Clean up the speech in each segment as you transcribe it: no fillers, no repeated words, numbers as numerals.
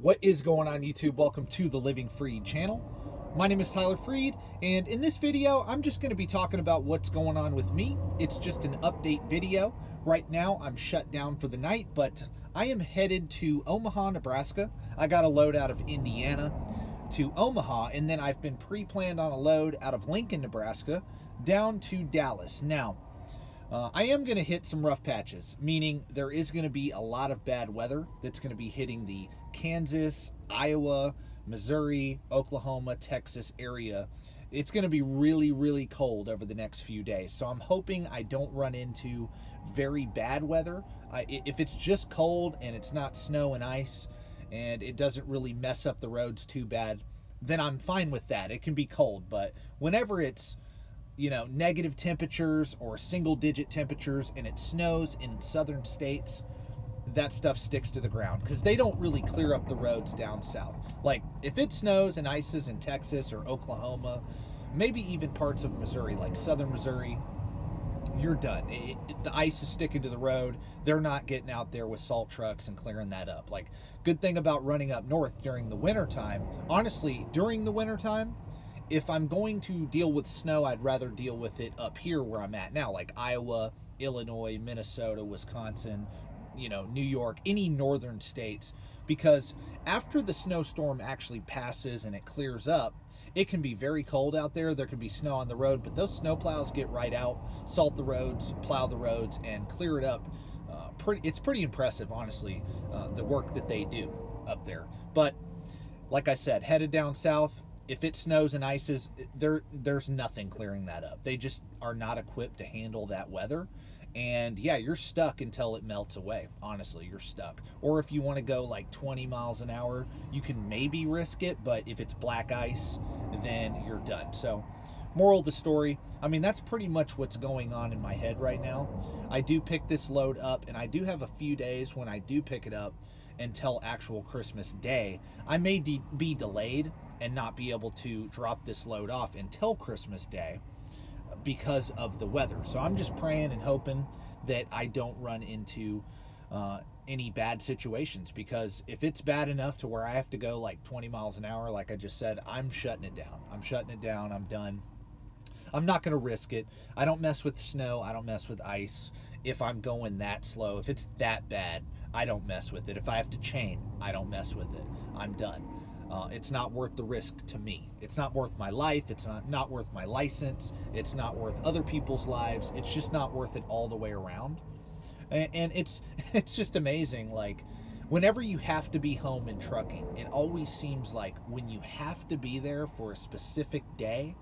What is going on, YouTube? Welcome to the Living Freed channel. My name is Tyler Freed, and in this video, I'm just going to be talking about what's going on with me. It's just an update video. Right now, I'm shut down for the night, but I am headed to Omaha, Nebraska. I got a load out of Indiana to Omaha, and then I've been pre-planned on a load out of Lincoln, Nebraska, down to Dallas. Now, I am going to hit some rough patches, meaning there is going to be a lot of bad weather that's going to be hitting the Kansas, Iowa, Missouri, Oklahoma, Texas area. It's going to be really, really cold over the next few days. So I'm hoping I don't run into very bad weather. If it's just cold and it's not snow and ice and it doesn't really mess up the roads too bad, then I'm fine with that. It can be cold, but whenever it's negative temperatures or single digit temperatures and it snows in southern states, that stuff sticks to the ground because they don't really clear up the roads down south. Like if it snows and ices in Texas or Oklahoma, maybe even parts of Missouri, like southern Missouri, you're done. The ice is sticking to the road. They're not getting out there with salt trucks and clearing that up. Like, good thing about running up north during the winter time, honestly, during the winter time, if I'm going to deal with snow, I'd rather deal with it up here where I'm at now, like Iowa, Illinois, Minnesota, Wisconsin, New York, any northern states, because after the snowstorm actually passes and it clears up, it can be very cold out there. There can be snow on the road, but those snow plows get right out, salt the roads, plow the roads, and clear it up. It's pretty impressive, honestly, the work that they do up there. But like I said, headed down south, if it snows and ices, there's nothing clearing that up. They just are not equipped to handle that weather. And yeah, you're stuck until it melts away. Honestly, you're stuck. Or if you want to go like 20 miles an hour, you can maybe risk it, but if it's black ice, then you're done. So, moral of the story, I mean, that's pretty much what's going on in my head right now. I do pick this load up, and I do have a few days when I do pick it up until actual Christmas Day. I may be delayed and not be able to drop this load off until Christmas Day because of the weather. So I'm just praying and hoping that I don't run into any bad situations, because if it's bad enough to where I have to go like 20 miles an hour, like I just said, I'm shutting it down. I'm done. I'm not going to risk it. I don't mess with snow. I don't mess with ice. If I'm going that slow, if it's that bad, I don't mess with it. If I have to chain, I don't mess with it. I'm done. It's not worth the risk to me. It's not worth my life. It's not worth my license. It's not worth other people's lives. It's just not worth it all the way around. And it's just amazing. Like, whenever you have to be home in trucking, it always seems like when you have to be there for a specific day,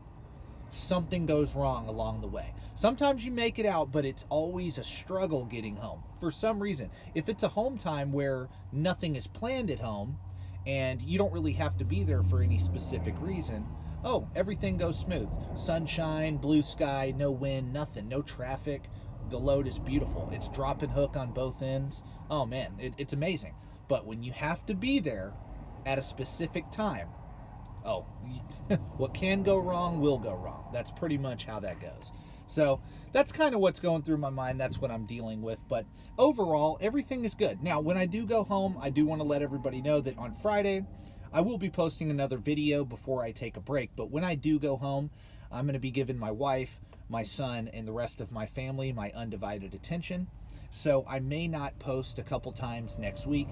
something goes wrong along the way. Sometimes you make it out, but it's always a struggle getting home for some reason. If it's a home time where nothing is planned at home and you don't really have to be there for any specific reason, oh, everything goes smooth. Sunshine, blue sky, no wind, nothing, no traffic. The load is beautiful. It's drop and hook on both ends. Oh man, it's amazing. But when you have to be there at a specific time, oh, what can go wrong will go wrong. That's pretty much how that goes. So that's kind of what's going through my mind. That's what I'm dealing with. But overall, everything is good. Now, when I do go home, I do want to let everybody know that on Friday, I will be posting another video before I take a break. But when I do go home, I'm going to be giving my wife, my son, and the rest of my family my undivided attention. So I may not post a couple times next week.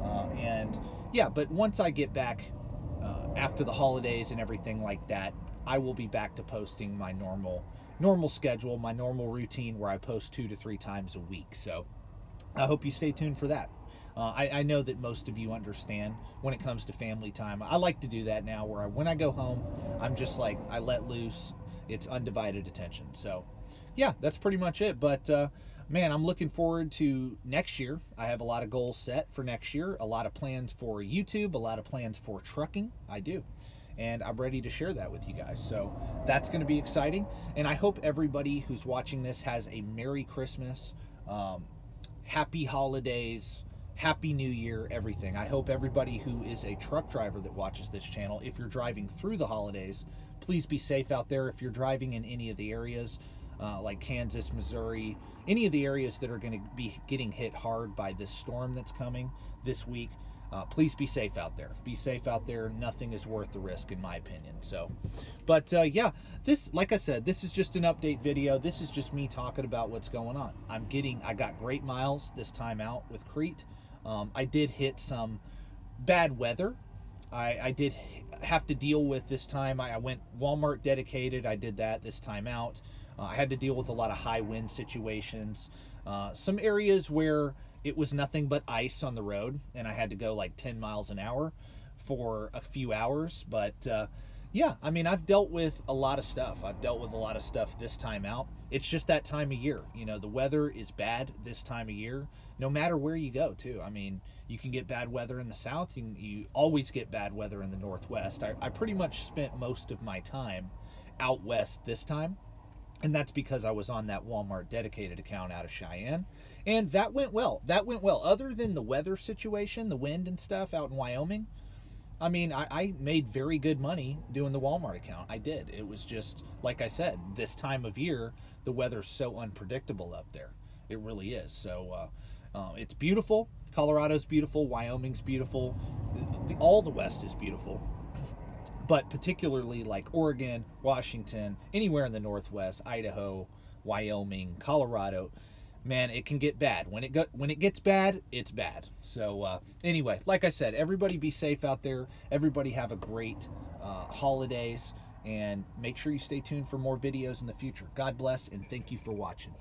But once I get back, after the holidays and everything like that, I will be back to posting my normal schedule, my normal routine where I post 2 to 3 times a week. So I hope you stay tuned for that. I know that most of you understand when it comes to family time. I like to do that now where when I go home, I'm just like, I let loose. It's undivided attention. So yeah, that's pretty much it. But man, I'm looking forward to next year. I have a lot of goals set for next year, a lot of plans for YouTube, a lot of plans for trucking. I do. And I'm ready to share that with you guys. So that's going to be exciting. And I hope everybody who's watching this has a Merry Christmas, Happy Holidays, Happy New Year, everything. I hope everybody who is a truck driver that watches this channel, if you're driving through the holidays, please be safe out there. If you're driving in any of the areas, like Kansas, Missouri, any of the areas that are going to be getting hit hard by this storm that's coming this week, please be safe out there. Be safe out there. Nothing is worth the risk, in my opinion. So, but yeah, this, like I said, this is just an update video. This is just me talking about what's going on. I got great miles this time out with Crete. I did hit some bad weather. I did have to deal with this time. I went Walmart dedicated. I did that this time out. I had to deal with a lot of high wind situations. Some areas where it was nothing but ice on the road, and I had to go like 10 miles an hour for a few hours. But yeah, I mean, I've dealt with a lot of stuff. I've dealt with a lot of stuff this time out. It's just that time of year. You know, the weather is bad this time of year, no matter where you go, too. I mean, you can get bad weather in the south. You always get bad weather in the northwest. I pretty much spent most of my time out west this time. And that's because I was on that Walmart dedicated account out of Cheyenne. And that went well. That went well. Other than the weather situation, the wind and stuff out in Wyoming, I mean, I made very good money doing the Walmart account. I did. It was just, like I said, this time of year, the weather's so unpredictable up there. It really is. So it's beautiful. Colorado's beautiful. Wyoming's beautiful. All the West is beautiful. But particularly like Oregon, Washington, anywhere in the Northwest, Idaho, Wyoming, Colorado, man, it can get bad. When it gets bad, it's bad. So anyway, like I said, everybody be safe out there. Everybody have a great holidays, and make sure you stay tuned for more videos in the future. God bless, and thank you for watching.